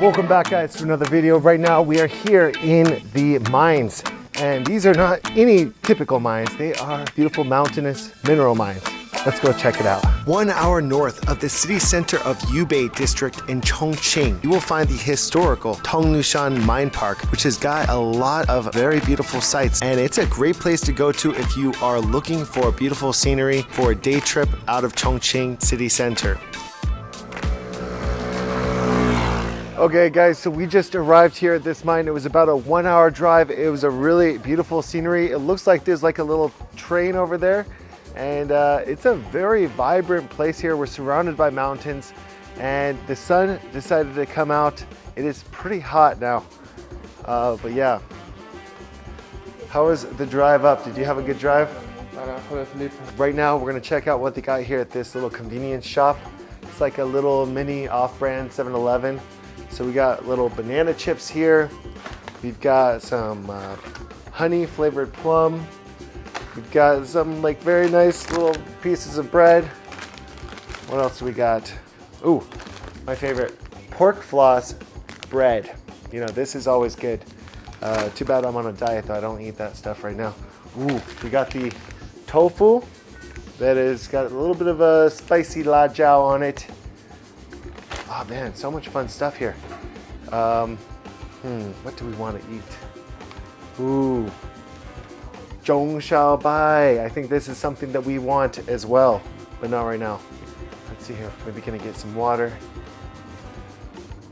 Welcome back, guys, to another video. Right now we are here in the mines, and these are not any typical mines. They are beautiful mountainous mineral mines. Let's go check it out. 1 hour north of the city center of Yubei District in Chongqing, you will find the historical Tongluoshan Mine Park, which has got a lot of very beautiful sights, and it's a great place to go to if you are looking for beautiful scenery for a day trip out of Chongqing city center. Okay guys, so we just arrived here at this mine. It was about a 1 hour drive. It was a really beautiful scenery. It looks like there's like a little train over there, and it's a very vibrant place here. We're surrounded by mountains, and the sun decided to come out. It is pretty hot now, but yeah. How was the drive up? Did you have a good drive? Right now we're gonna check out what they got here at this little convenience shop. It's like a little mini off-brand 7-Eleven. So we got little banana chips here. We've got some honey flavored plum. We've got some like very nice little pieces of bread. What else do we got? Ooh, my favorite, pork floss bread. You know, this is always good. Too bad I'm on a diet though. I don't eat that stuff right now. Ooh, we got the tofu that has got a little bit of a spicy la jiao on it. Oh man, so much fun stuff here. What do we want to eat? Ooh, zhongxiao bai. I think this is something that we want as well, but not right now. Let's see here. Maybe gonna get some water.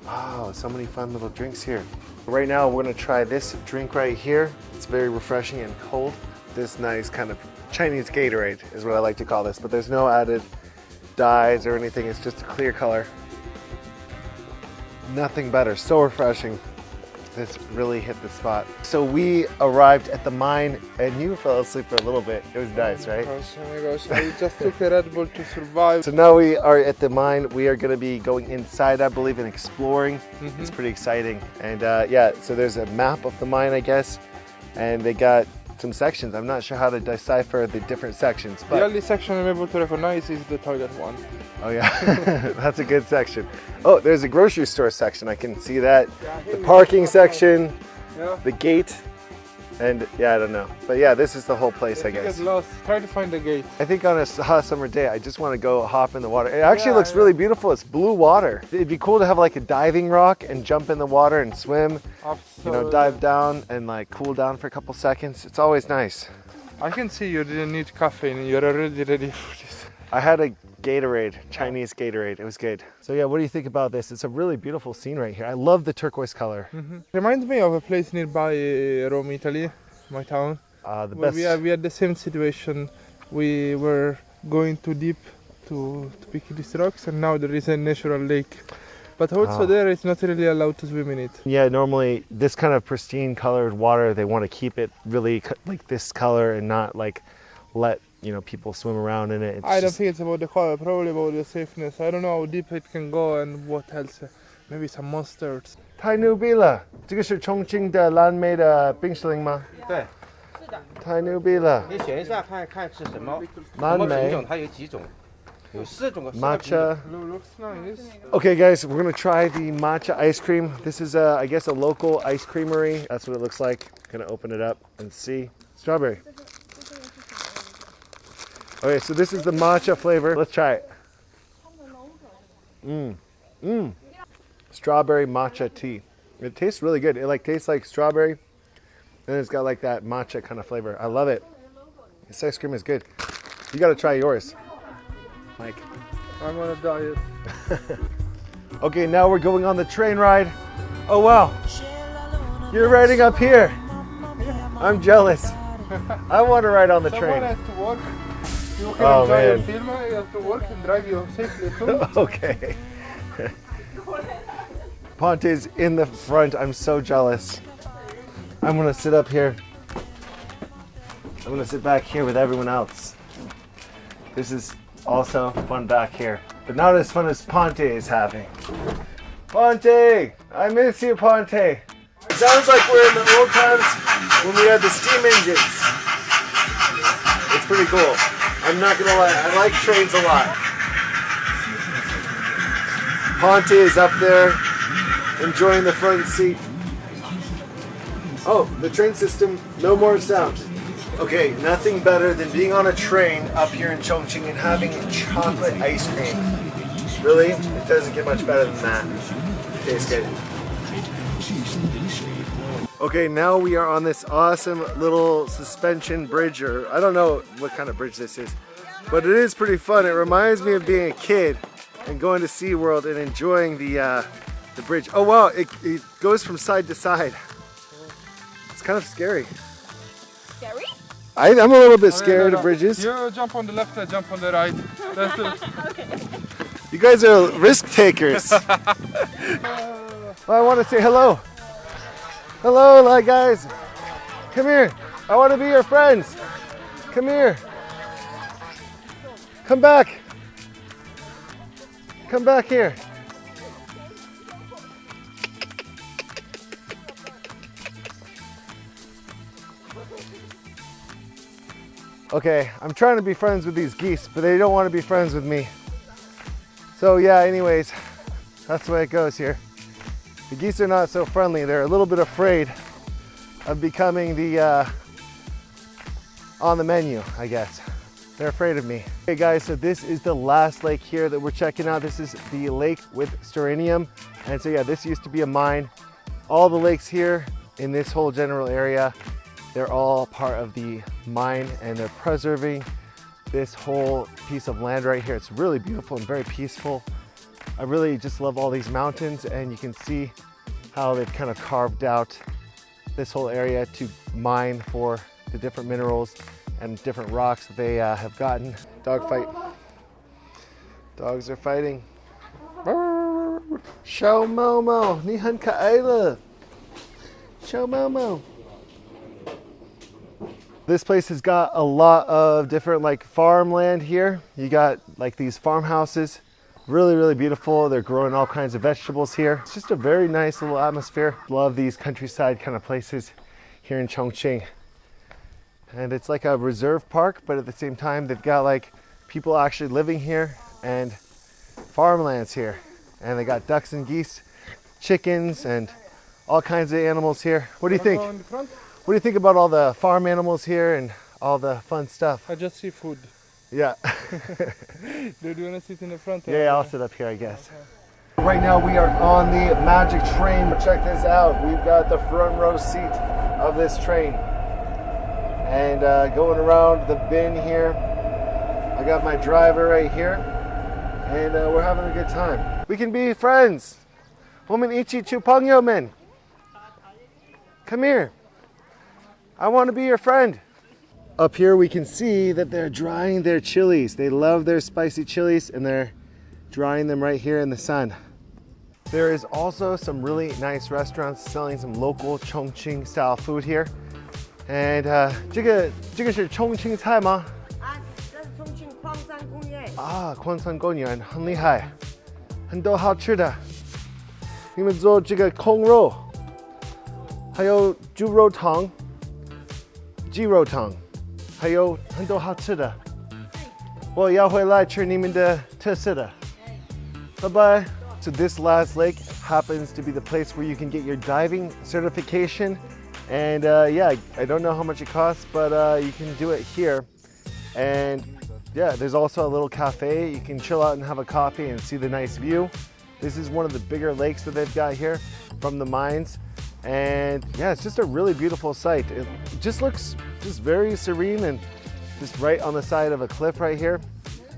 Oh, so many fun little drinks here. Right now, we're gonna try this drink right here. It's very refreshing and cold. This nice kind of Chinese Gatorade is what I like to call this, but there's no added dyes or anything. It's just a clear color. Nothing better, so refreshing. This really hit the spot. So we arrived at the mine and you fell asleep for a little bit. It was nice, right? Oh my gosh, I just took a Red Bull to survive. So now we are at the mine. We are gonna be going inside, I believe, and exploring. It's pretty exciting. And yeah, so there's a map of the mine, I guess, and they got some sections. I'm not sure how to decipher the different sections. But the only section I'm able to recognize is the toilet one. Oh yeah, that's a good section. Oh, there's a grocery store section. I can see that. The parking section, the gate, and yeah, I don't know. But yeah, this is the whole place, I guess. Get lost, try to find the gate. I think on a hot summer day, I just want to go hop in the water. It actually looks really beautiful. It's blue water. It'd be cool to have like a diving rock and jump in the water and swim. Absolutely. You know, dive down and like cool down for a couple seconds. It's always nice. I can see you didn't need caffeine. You're already ready for this. I had a Gatorade, Chinese Gatorade. It was good. So yeah, what do you think about this? It's a really beautiful scene right here. I love the turquoise color. Reminds me of a place nearby Rome, Italy, my town. The best. We had the same situation. We were going too deep to pick these rocks, and now there is a natural lake. But also there, it's not really allowed to swim in it. Yeah, normally this kind of pristine colored water, they want to keep it really like this color and not like let, you know, people swim around in it. I don't think it's about the color, probably about the safeness. I don't know how deep it can go and what else. Maybe some monsters. 太牛逼了，这个是重庆的蓝莓的冰淇淋吗？对，是的。太牛逼了。你选一下看看是什么蓝莓。品种？它有几种？有4种。Matcha. Looks nice. Okay, guys, we're gonna try the matcha ice cream. This is, I guess, a local ice creamery. That's what it looks like. Gonna open it up and see. Strawberry. Okay, so this is the matcha flavor. Let's try it. Strawberry matcha tea. It tastes really good. It like tastes like strawberry, and it's got like that matcha kind of flavor. I love it. This ice cream is good. You gotta try yours, Mike. I'm on a diet. Okay, now we're going on the train ride. Oh wow, you're riding up here. I'm jealous. I want to ride on the train. Someone has to work. You can enjoy your film, you have to work and drive you safely too. Okay. Ponte's in the front. I'm so jealous. I'm gonna sit up here. I'm gonna sit back here with everyone else. This is also fun back here, but not as fun as Ponte is having. Ponte! I miss you, Ponte. It sounds like we're in the old times when we had the steam engines. It's pretty cool. I'm not gonna lie, I like trains a lot. Ponte is up there. enjoying the front seat. Oh, the train system, no more sound. Okay, nothing better than being on a train up here in Chongqing and having chocolate ice cream. Really? It doesn't get much better than that. It tastes good. Okay, now we are on this awesome little suspension bridge, or I don't know what kind of bridge this is, but it is pretty fun. It reminds me of being a kid and going to SeaWorld and enjoying the bridge. Oh wow, it goes from side to side. It's kind of scary. Scary? I'm a little bit scared of bridges. You jump on the left, I jump on the right. You guys are risk takers. Well, I want to say hello. Hello, guys. Come here. I want to be your friends. Come here. Come back. Come back here. Okay, I'm trying to be friends with these geese, but they don't want to be friends with me. So yeah, anyways, that's the way it goes here. The geese are not so friendly. They're a little bit afraid of becoming the on the menu, I guess. They're afraid of me. Okay guys, so this is the last lake here that we're checking out. This is the lake with steranium. And so yeah, this used to be a mine. All the lakes here in this whole general area, they're all part of the mine, and they're preserving this whole piece of land right here. It's really beautiful and very peaceful. I really just love all these mountains, and you can see how they've kind of carved out this whole area to mine for the different minerals and different rocks that they have gotten. Dog fight. Dogs are fighting. Xiao Momo, ni hen ka'ai le. Xiao Momo. This place has got a lot of different like farmland here. You got like these farmhouses, really, really beautiful. They're growing all kinds of vegetables here. It's just a very nice little atmosphere. Love these countryside kind of places here in Chongqing. And it's like a reserve park, but at the same time, they've got like people actually living here and farmlands here. And they got ducks and geese, chickens, and all kinds of animals here. What do you think? What do you think about all the farm animals here and all the fun stuff? I just see food. Yeah. Do you want to sit in the front? Yeah, I'll sit up here, I guess. Right now we are on the magic train. Check this out. We've got the front row seat of this train. And going around the bend here, I got my driver right here. And we're having a good time. We can be friends. 我们一起去朋友们. Come here. I want to be your friend. Up here we can see that they're drying their chilies. They love their spicy chilies, and they're drying them right here in the sun. There is also some really nice restaurants selling some local Chongqing style food here. And 这个是重庆菜吗？这是重庆矿山公园。矿山公园很厉害，很多好吃的。你们做这个控肉，还有猪肉汤。鸡肉汤，还有很多好吃的。我要回来吃你们的特色的。Bye bye. So this last lake happens to be the place where you can get your diving certification. And yeah, I don't know how much it costs, but you can do it here. And yeah, there's also a little cafe. You can chill out and have a coffee and see the nice view. This is one of the bigger lakes that they've got here from the mines. And yeah, it's just a really beautiful site. It just looks just very serene and just right on the side of a cliff right here.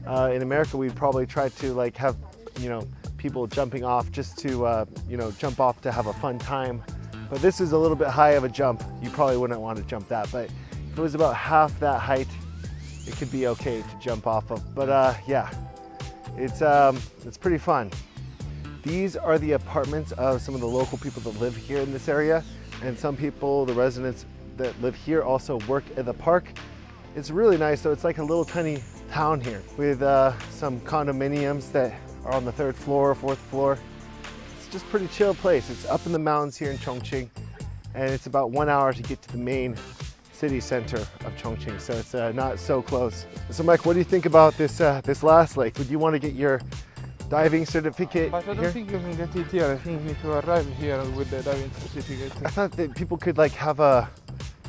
In America, we'd probably try to like have, you know, people jumping off just to, you know, jump off to have a fun time. But this is a little bit high of a jump. You probably wouldn't want to jump that, but if it was about half that height, it could be okay to jump off of. But yeah, it's pretty fun. These are the apartments of some of the local people that live here in this area, and some people, the residents that live here, also work at the park. It's really nice, though. It's like a little tiny town here with some condominiums that are on the 3rd floor, 4th floor. It's just a pretty chill place. It's up in the mountains here in Chongqing, and it's about 1 hour to get to the main city center of Chongqing, so it's not so close. So Mike, what do you think about this this last lake? Would you want to get your diving certificate But I don't here? think you can get it here. I think you need to arrive here with the diving certificate. I thought that people could like have a,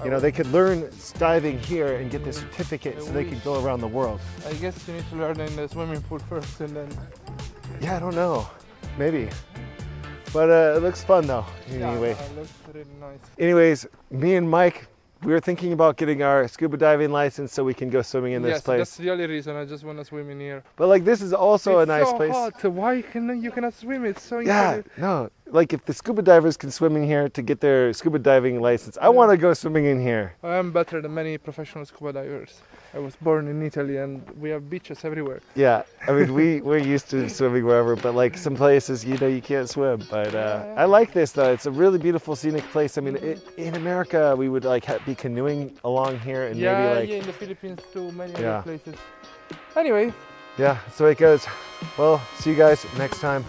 you know, they could learn diving here and get the certificate so they could go around the world. I guess you need to learn in the swimming pool first and then... Yeah, I don't know. Maybe. But it looks fun though, anyway. Yeah, it looks really nice. Anyways, me and Mike, we were thinking about getting our scuba diving license so we can go swimming in this Yes, place. that's the only reason. I just want to swim in here. But like this is also a It's nice so place. hot. Why you cannot swim? It's so Yeah, incredible. no. Like if the scuba divers can swim in here to get their scuba diving license, I want to go swimming in here. I am better than many professional scuba divers. I was born in Italy and we have beaches everywhere. Yeah, I mean we're used to swimming wherever, but like some places you know you can't swim. But I like this though. It's a really beautiful scenic place. I mean, in America we would like be canoeing along here and Yeah, maybe like yeah, in the Philippines too, many Yeah. other places. Anyway, yeah. So it goes. Well, see you guys next time.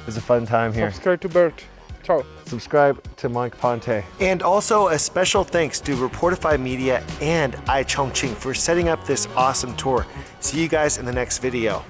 It was a fun time here. subscribe to Bert. Ciao. Subscribe to Mike Ponte. And also a special thanks to Reportify Media and Chongqing for setting up this awesome tour. See you guys in the next video.